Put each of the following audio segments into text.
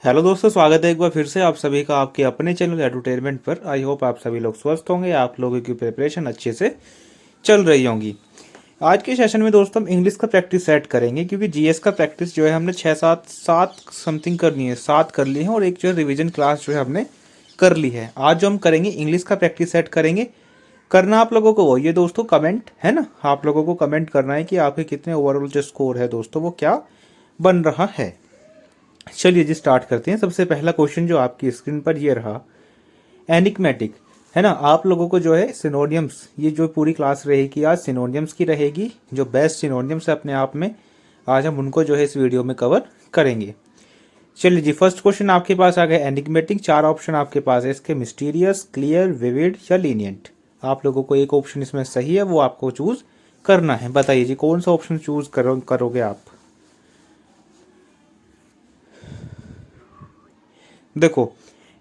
Hello दोस्तों, स्वागत है एक बार फिर से आप सभी का आपके अपने चैनल एडुटेनमेंट पर। आई होप आप सभी लोग स्वस्थ होंगे, आप लोगों की प्रिपरेशन अच्छे से चल रही होंगी। आज के सेशन में दोस्तों हम इंग्लिश का प्रैक्टिस सेट करेंगे, क्योंकि जीएस का प्रैक्टिस जो है हमने 6 7 समथिंग करनी है, 7 कर ली है और एक जो है रिवीजन क्लास जो है हमने कर ली है। आज जो हम करेंगे इंग्लिश का प्रैक्टिस सेट करेंगे। करना आप लोगों को वही है दोस्तों, कमेंट है ना। आप लोगों को कमेंट करना है कि आपके कितने ओवरऑल जो स्कोर है दोस्तों वो क्या बन रहा है। चलिए जी स्टार्ट करते हैं। सबसे पहला क्वेश्चन जो आपकी स्क्रीन पर ये रहा, एनिग्मेटिक है ना। आप लोगों को जो है सिनोनियम्स, ये जो पूरी क्लास रहेगी आज सिनोनियम्स की रहेगी। जो बेस्ट सिनोनियम्स है अपने आप में, आज हम उनको जो है इस वीडियो में कवर करेंगे। चलिए जी, फर्स्ट क्वेश्चन आपके पास आ गया एनिग्मेटिक। 4 ऑप्शन आपके पास है इसके, मिस्टीरियस, क्लियर, विविड या लीनियंट। आप लोगों को एक ऑप्शन इसमें सही है वो आपको चूज करना है। बताइए जी कौन सा ऑप्शन चूज करोगे आप। देखो,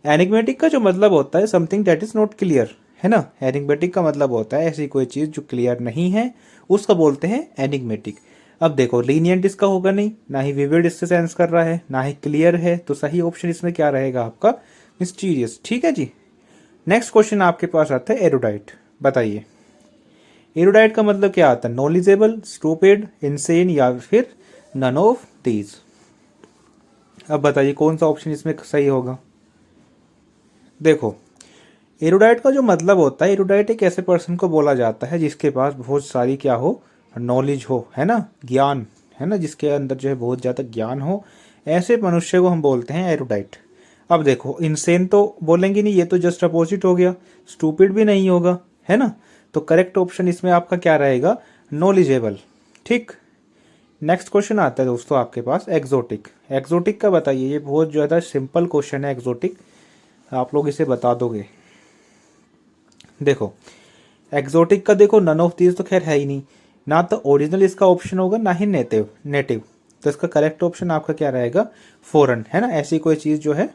एनिग्मेटिक का जो मतलब होता है something that is not clear, है ना। एनिग्मेटिक का मतलब होता है ऐसी कोई चीज जो क्लियर नहीं है, उसका बोलते हैं एनिग्मेटिक। अब देखो, लीनियंट इसका होगा नहीं, ना ही विविड इससे सेंस कर रहा है, ना ही क्लियर है, तो सही ऑप्शन इसमें क्या रहेगा आपका, मिस्टीरियस। ठीक है जी। नेक्स्ट क्वेश्चन आपके पास आता है एरुडाइट। बताइए एरुडाइट का मतलब क्या आता है, नॉलेजेबल, स्टूपिड, इनसेन या फिर नन ऑफ दीज। अब बताइए कौन सा ऑप्शन इसमें सही होगा। देखो, एरुडाइट का जो मतलब होता है, एरुडाइट एक ऐसे पर्सन को बोला जाता है जिसके पास बहुत सारी क्या हो, नॉलेज हो, है ना, ज्ञान, है ना, जिसके अंदर जो है बहुत ज़्यादा ज्ञान हो, ऐसे मनुष्य को हम बोलते हैं एरुडाइट। अब देखो, इनसेन तो बोलेंगे नहीं, ये तो जस्ट अपोजिट हो गया। स्टूपिड भी नहीं होगा, है ना। तो करेक्ट ऑप्शन इसमें आपका क्या रहेगा, नॉलेजेबल। ठीक। नेक्स्ट क्वेश्चन आता है दोस्तों आपके पास एक्सोटिक। एक्सोटिक का बताइए, ये बहुत ज़्यादा सिंपल क्वेश्चन है एक्सोटिक, आप लोग इसे बता दोगे। देखो, एक्सोटिक का देखो नन ऑफ दीज तो खैर है ही नहीं, ना तो ओरिजिनल इसका ऑप्शन होगा ना ही नेटिव नेटिव। तो इसका करेक्ट ऑप्शन आपका क्या रहेगा, फॉरेन, है ना। ऐसी कोई चीज़ जो है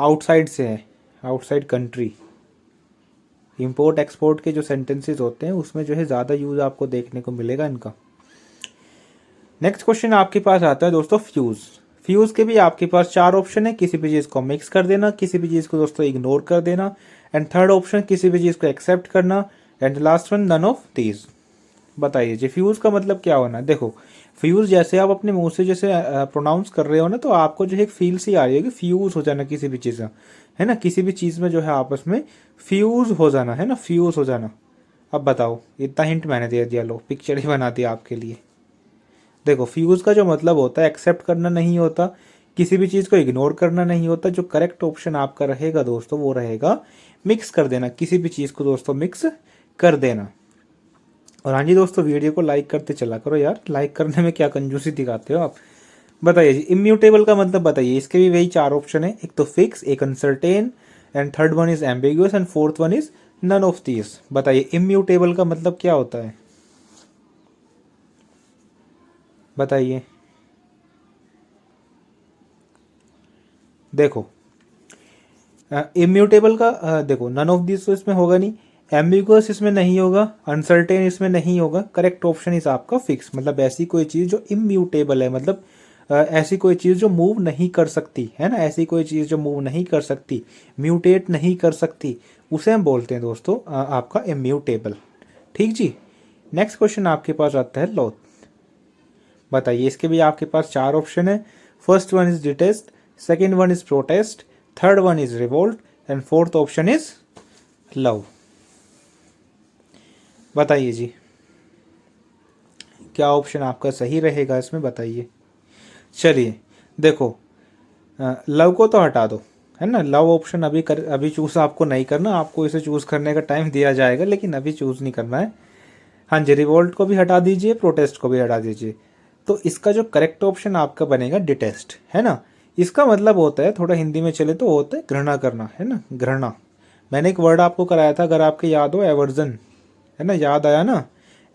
आउटसाइड से है, आउटसाइड कंट्री। इंपोर्ट एक्सपोर्ट के जो सेंटेंसेस होते हैं उसमें जो है ज़्यादा यूज़ आपको देखने को मिलेगा इनका। नेक्स्ट क्वेश्चन आपके पास आता है दोस्तों फ्यूज़। फ्यूज़ के भी आपके पास 4 ऑप्शन है, किसी भी चीज़ को मिक्स कर देना, किसी भी चीज़ को दोस्तों इग्नोर कर देना, एंड थर्ड ऑप्शन किसी भी चीज़ को एक्सेप्ट करना, and last one none of these. बताइए जी फ्यूज़ का मतलब क्या होना है। देखो, फ्यूज़ जैसे आप अपने मुंह से जैसे प्रोनाउंस कर रहे हो ना, तो आपको जो है एक फील सी आ रही है कि फ्यूज़ हो जाना किसी भी चीज़ का, है ना। किसी भी चीज़ में जो है आपस में फ्यूज़ हो जाना, है ना, फ्यूज़ हो जाना। अब बताओ, इतना हिंट मैंने दे दिया, लो पिक्चर ही बना दिया आपके लिए। देखो, फ्यूज का जो मतलब होता है एक्सेप्ट करना नहीं होता, किसी भी चीज़ को इग्नोर करना नहीं होता। जो करेक्ट ऑप्शन आपका रहेगा दोस्तों वो रहेगा मिक्स कर देना, किसी भी चीज़ को दोस्तों मिक्स कर देना। और हाँ जी दोस्तों, वीडियो को लाइक करते चला करो यार, लाइक करने में क्या कंजूसी दिखाते हो आप। बताइए जी इम्यूटेबल का मतलब बताइए। इसके भी वही 4 ऑप्शन है, एक तो फिक्स, एक uncertain, and third one is ambiguous, and fourth one is none of these. बताइए इम्यूटेबल का मतलब क्या होता है, बताइए। देखो, इम्यूटेबल का देखो, नन ऑफ दिस तो इसमें होगा नहीं, एम्बिगुअस इसमें नहीं होगा, अनसर्टेन इसमें नहीं होगा। करेक्ट ऑप्शन इज आपका फिक्स। मतलब ऐसी कोई चीज़ जो इम्यूटेबल है, मतलब ऐसी कोई चीज़ जो मूव नहीं कर सकती, है ना। ऐसी कोई चीज़ जो मूव नहीं कर सकती, म्यूटेट नहीं कर सकती, उसे हम बोलते हैं दोस्तों आपका इम्यूटेबल। ठीक जी। नेक्स्ट क्वेश्चन आपके पास आता है लॉ। बताइए, इसके भी आपके पास 4 ऑप्शन है। First one is detest, second one is protest, third one is revolt, and fourth option is love. बताइए जी क्या ऑप्शन आपका सही रहेगा इसमें, बताइए। चलिए देखो, लव को तो हटा दो, है ना। लव ऑप्शन अभी चूज आपको नहीं करना, आपको इसे चूज करने का टाइम दिया जाएगा, लेकिन अभी चूज नहीं करना है। हाँ जी, रिवोल्ट को भी हटा दीजिए, प्रोटेस्ट को भी हटा दीजिए। तो इसका जो करेक्ट ऑप्शन आपका बनेगा डिटेस्ट, है ना। इसका मतलब होता है, थोड़ा हिंदी में चले तो होता है घृणा करना, है ना, घृणा। मैंने एक वर्ड आपको कराया था, अगर आपके याद हो, एवर्जन, है ना, याद आया ना,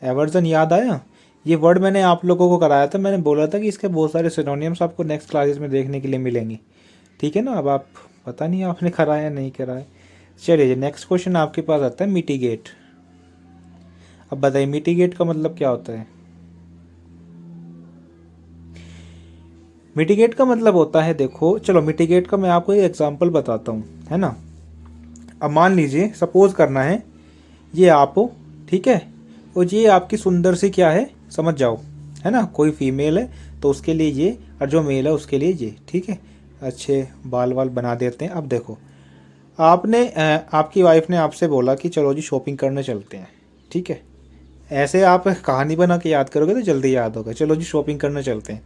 एवर्जन याद आया। ये वर्ड मैंने आप लोगों को कराया था, मैंने बोला था कि इसके बहुत सारे सिनोनियम्स आपको नेक्स्ट क्लासेस में देखने के लिए मिलेंगे। ठीक है ना। अब आप पता नहीं आपने कराया या नहीं कराया। चलिए नेक्स्ट क्वेश्चन आपके पास आता है मिटिगेट। अब बताइए मिटिगेट का मतलब क्या होता है। मिटिगेट का मतलब होता है, देखो चलो मिटिगेट का मैं आपको एक एग्जांपल बताता हूँ, है ना। अब मान लीजिए सपोज करना है ये आप हो, ठीक है, और ये आपकी सुंदर सी क्या है समझ जाओ, है ना, कोई फीमेल है तो उसके लिए ये, और जो मेल है उसके लिए ये, ठीक है। अच्छे बाल वाल बना देते हैं। अब देखो आपने आपकी वाइफ ने आपसे बोला कि चलो जी शॉपिंग करने चलते हैं, ठीक है। ऐसे आप कहानी बना के याद करोगे तो जल्दी याद होगा, चलो जी शॉपिंग करने चलते हैं।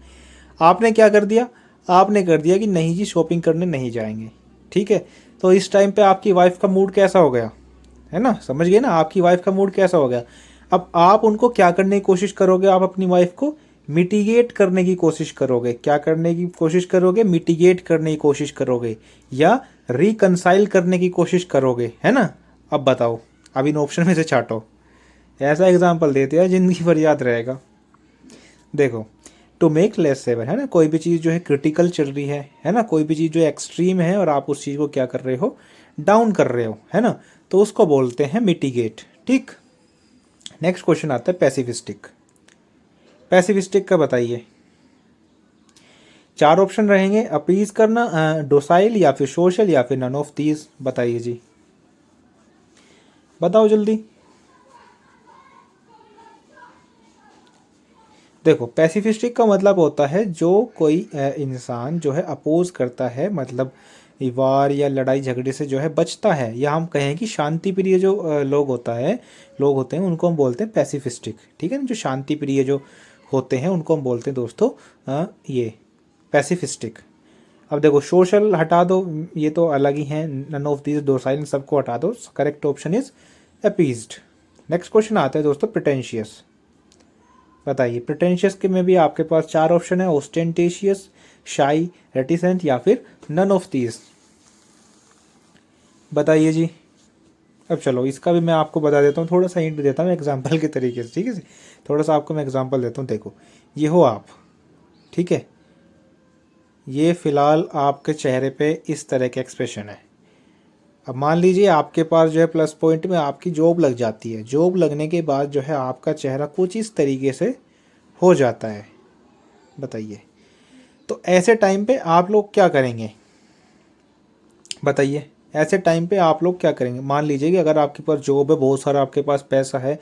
आपने क्या कर दिया, आपने कर दिया कि नहीं जी शॉपिंग करने नहीं जाएंगे, ठीक है। तो इस टाइम पे आपकी वाइफ का मूड कैसा हो गया, है ना, समझ गए ना, आपकी वाइफ का मूड कैसा हो गया। अब आप उनको क्या करने की कोशिश करोगे, आप अपनी वाइफ को मिटिगेट करने की कोशिश करोगे। क्या करने की कोशिश करोगे, मिटिगेट करने की कोशिश करोगे, या रिकनसाइल करने की कोशिश करोगे, है ना। अब बताओ, अब इन ऑप्शन में से छाटो। ऐसा एग्जाम्पल देते हैं जिंदगी भर याद रहेगा। देखो टू मेक लेस सेवर, है ना, कोई भी चीज़ जो है क्रिटिकल चल रही है ना, कोई भी चीज़ जो एक्सट्रीम है और आप उस चीज़ को क्या कर रहे हो, डाउन कर रहे हो, है ना, तो उसको बोलते हैं मिटिगेट, ठीक। नेक्स्ट क्वेश्चन आता है पैसिफिस्टिक। पैसिफिस्टिक का बताइए। चार ऑप्शन रहेंगे, अपीज करना, डोसाइल, या फिर सोशल, या फिर नन ऑफ दीज। बताइए जी, बताओ जल्दी। देखो पैसिफिस्टिक का मतलब होता है जो कोई इंसान जो है अपोज करता है, मतलब वार या लड़ाई झगड़े से जो है बचता है, या हम कहें कि शांति प्रिय जो लोग होते हैं उनको हम बोलते हैं पैसिफिस्टिक, ठीक है ना। जो शांति प्रिय जो होते हैं उनको हम बोलते हैं दोस्तों ये पैसिफिस्टिक। अब देखो सोशल हटा दो, ये तो अलग ही हैं, नन ऑफ दीज, डोसाइल, सबको हटा दो, correct option is appeased. Next question आता है दोस्तों प्रिटेंशियस। बताइए प्रिटेंशियस के में भी आपके पास चार ऑप्शन है, ओस्टेंटेशियस, शाई, रेटिसेंट, या फिर नन ऑफ दीज। बताइए जी। अब चलो इसका भी मैं आपको बता देता हूँ, थोड़ा सा हिंट देता हूँ एग्जाम्पल के तरीके से, ठीक है। थोड़ा सा आपको मैं एग्जाम्पल देता हूँ। देखो ये हो आप, ठीक है, ये फिलहाल आपके चेहरे पे इस तरह के एक्सप्रेशन है। अब मान लीजिए आपके पास जो है प्लस पॉइंट में आपकी जॉब लग जाती है, जॉब लगने के बाद जो है आपका चेहरा कुछ इस तरीके से हो जाता है। बताइए तो ऐसे टाइम पे आप लोग क्या करेंगे, बताइए ऐसे टाइम पे आप लोग क्या करेंगे। मान लीजिए कि अगर आपके पास जॉब है, बहुत सारा आपके पास पैसा है,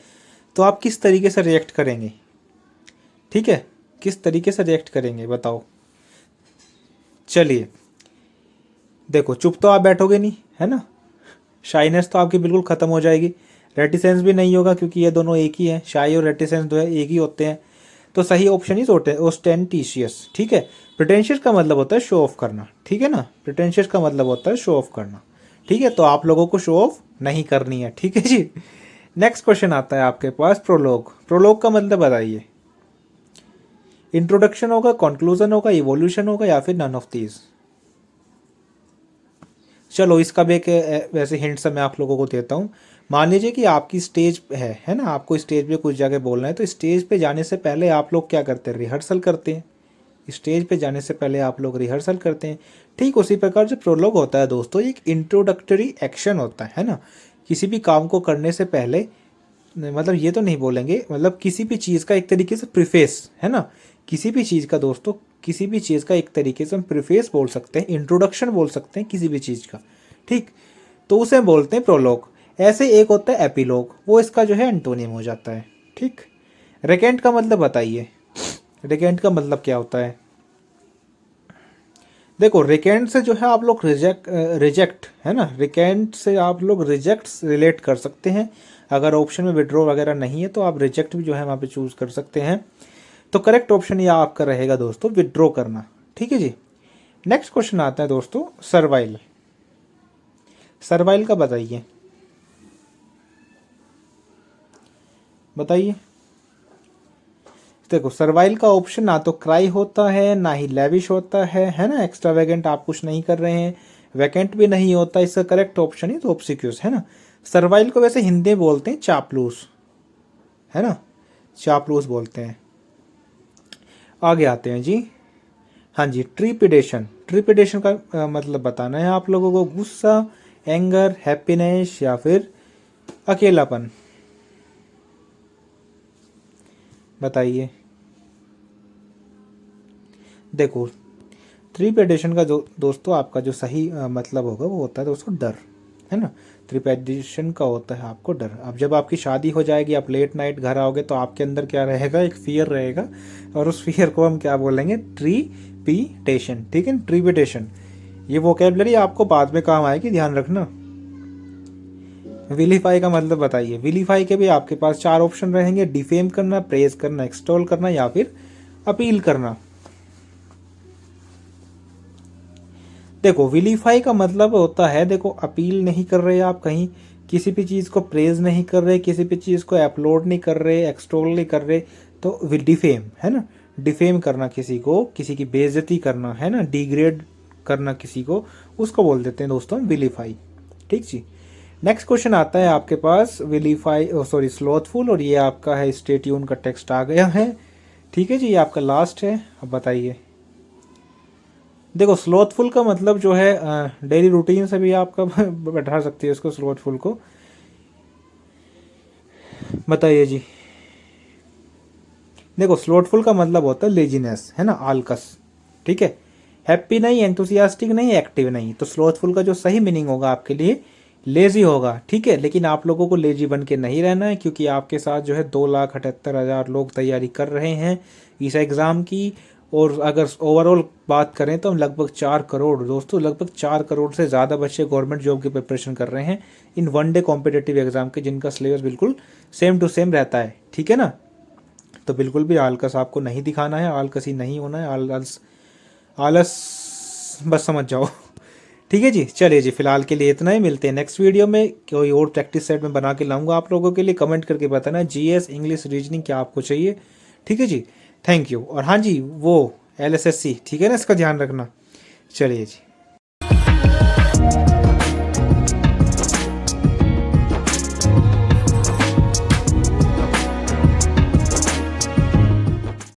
तो आप किस तरीके से रिएक्ट करेंगे, ठीक है, किस तरीके से रिएक्ट करेंगे बताओ। चलिए देखो चुप तो आप बैठोगे नहीं, है ना, शाइनेस तो आपकी बिल्कुल ख़त्म हो जाएगी, रेटिसेंस भी नहीं होगा क्योंकि ये दोनों एक ही हैं, शाई और रेटिसेंस जो है एक ही होते हैं। तो सही ऑप्शन ही ओस्टेंटिशियस, ठीक है। प्रिटेंशियस का मतलब होता है शो ऑफ करना, ठीक है ना, प्रिटेंशियस का मतलब होता है शो ऑफ करना, ठीक है। तो आप लोगों को शो ऑफ नहीं करनी है, ठीक है जी। नेक्स्ट क्वेश्चन आता है आपके पास प्रोलोग। प्रोलोग का मतलब बताइए। इंट्रोडक्शन होगा, कंक्लूजन होगा, इवोल्यूशन होगा, या फिर नन ऑफ दीज। चलो इसका भी एक वैसे हिंट से मैं आप लोगों को देता हूँ। मान लीजिए कि आपकी स्टेज है ना, आपको स्टेज पे कुछ जगह बोलना है, तो स्टेज पे जाने से पहले आप लोग क्या करते हैं, रिहर्सल करते हैं। स्टेज पे जाने से पहले आप लोग रिहर्सल करते हैं, ठीक उसी प्रकार जो प्रोलॉग होता है दोस्तों, एक इंट्रोडक्टरी एक्शन होता है ना। किसी भी काम को करने से पहले, मतलब ये तो नहीं बोलेंगे, मतलब किसी भी चीज़ का एक तरीके से प्रिफेस, है ना, किसी भी चीज़ का दोस्तों, किसी भी चीज़ का एक तरीके से हम प्रिफेस बोल सकते हैं, इंट्रोडक्शन बोल सकते हैं किसी भी चीज़ का, ठीक। तो उसे हम बोलते हैं प्रोलॉग। ऐसे एक होता है एपिलॉग, वो इसका जो है एंटोनिम हो जाता है, ठीक। रिकेंट का मतलब बताइए, रिकेंट का मतलब क्या होता है। देखो रिकेंट से जो है आप लोग रिजेक्ट, है ना, रिकेंट से आप लोग रिजेक्ट रिलेट कर सकते हैं। अगर ऑप्शन में विड्रॉ वगैरह नहीं है तो आप रिजेक्ट भी जो है वहाँ पे चूज कर सकते हैं। तो करेक्ट ऑप्शन ये आपका रहेगा दोस्तों विड्रॉ करना, ठीक है जी। नेक्स्ट क्वेश्चन आता है दोस्तों सर्वाइल। सर्वाइल का बताइए, बताइए। देखो सर्वाइल का ऑप्शन ना तो क्राई होता है, ना ही लेविश होता है ना, एक्स्ट्रावेगेंट आप कुछ नहीं कर रहे हैं, वैकेंट भी नहीं होता। इसका करेक्ट ऑप्शन ही तो ऑब्सिक्यूस, है ना। सर्वाइल को वैसे हिंदी में बोलते हैं चापलूस, है ना, चापलूस बोलते हैं। आगे आते हैं जी। हाँ जी, ट्रीपिडेशन। ट्रीपिडेशन का मतलब बताना है आप लोगों को, गुस्सा, एंगर, हैप्पीनेस, या फिर अकेलापन। बताइए। देखो ट्रीपेडेशन का जो दोस्तों आपका जो सही मतलब होगा वो होता है दोस्तों डर, है ना। ट्रीपेडेशन का होता है आपको डर। अब जब आपकी शादी हो जाएगी, आप लेट नाइट घर आओगे तो आपके अंदर क्या रहेगा, एक फियर रहेगा, और उस फियर को हम क्या बोलेंगे, ट्रीपीटेशन, ठीक है, ट्रीपेडेशन। ये वोकेबलरी आपको बाद में काम आएगी, ध्यान रखना। विलीफाई का मतलब बताइए। विलीफाई के भी आपके पास 4 ऑप्शन रहेंगे, डिफेम करना, प्रेज करना, एक्सटॉल करना या फिर अपील करना। देखो विलीफाई का मतलब होता है, देखो अपील नहीं कर रहे आप कहीं, किसी भी चीज़ को प्रेज नहीं कर रहे, किसी भी चीज़ को अपलोड नहीं कर रहे, एक्सटोल नहीं कर रहे, तो डिफेम, है ना। डिफेम करना किसी को, किसी की बेइज्जती करना, है ना, डिग्रेड करना किसी को, उसको बोल देते हैं दोस्तों विलीफाई। ठीक जी। नेक्स्ट क्वेश्चन आता है आपके पास विलीफाई, सॉरी स्लोथफुल, और ये आपका है स्टे ट्यून का टेक्स्ट आ गया है। ठीक है जी, ये आपका लास्ट है। अब बताइए। देखो स्लोथफुल का मतलब जो है डेली रूटीन से भी आपका बैठा सकती है उसको, स्लोथफुल को। बताइए जी। देखो स्लोथफुल का मतलब होता है लेजीनेस, है ना, आलकस। ठीक है, हैप्पी नहीं, एंथुसियास्टिक नहीं, एक्टिव नहीं। तो स्लोथफुल का जो सही मीनिंग होगा आपके लिए लेजी होगा। ठीक है, लेकिन आप लोगों को लेजी बन के नहीं रहना है, क्योंकि आपके साथ जो है 2,78,000 लोग तैयारी कर रहे हैं इस एग्ज़ाम की। और अगर ओवरऑल बात करें तो लगभग 4 करोड़ दोस्तों, लगभग 4 करोड़ से ज़्यादा बच्चे गवर्नमेंट जॉब की प्रिपरेशन कर रहे हैं in one day competitive exam के, जिनका सिलेबस बिल्कुल सेम टू सेम रहता है। ठीक है ना। तो बिल्कुल भी आलकस आपको नहीं दिखाना है, आलकसी नहीं होना है, आलस आलस बस समझ जाओ। ठीक है जी, चलिए जी, फिलहाल के लिए इतना ही। मिलते हैं नेक्स्ट वीडियो में, कोई और प्रैक्टिस सेट में बना के लाऊंगा आप लोगों के लिए। कमेंट करके बताना जीएस, इंग्लिश, रीजनिंग क्या आपको चाहिए। ठीक है जी, थैंक यू। और हाँ जी, वो LSSC, ठीक है ना, इसका ध्यान रखना। चलिए जी।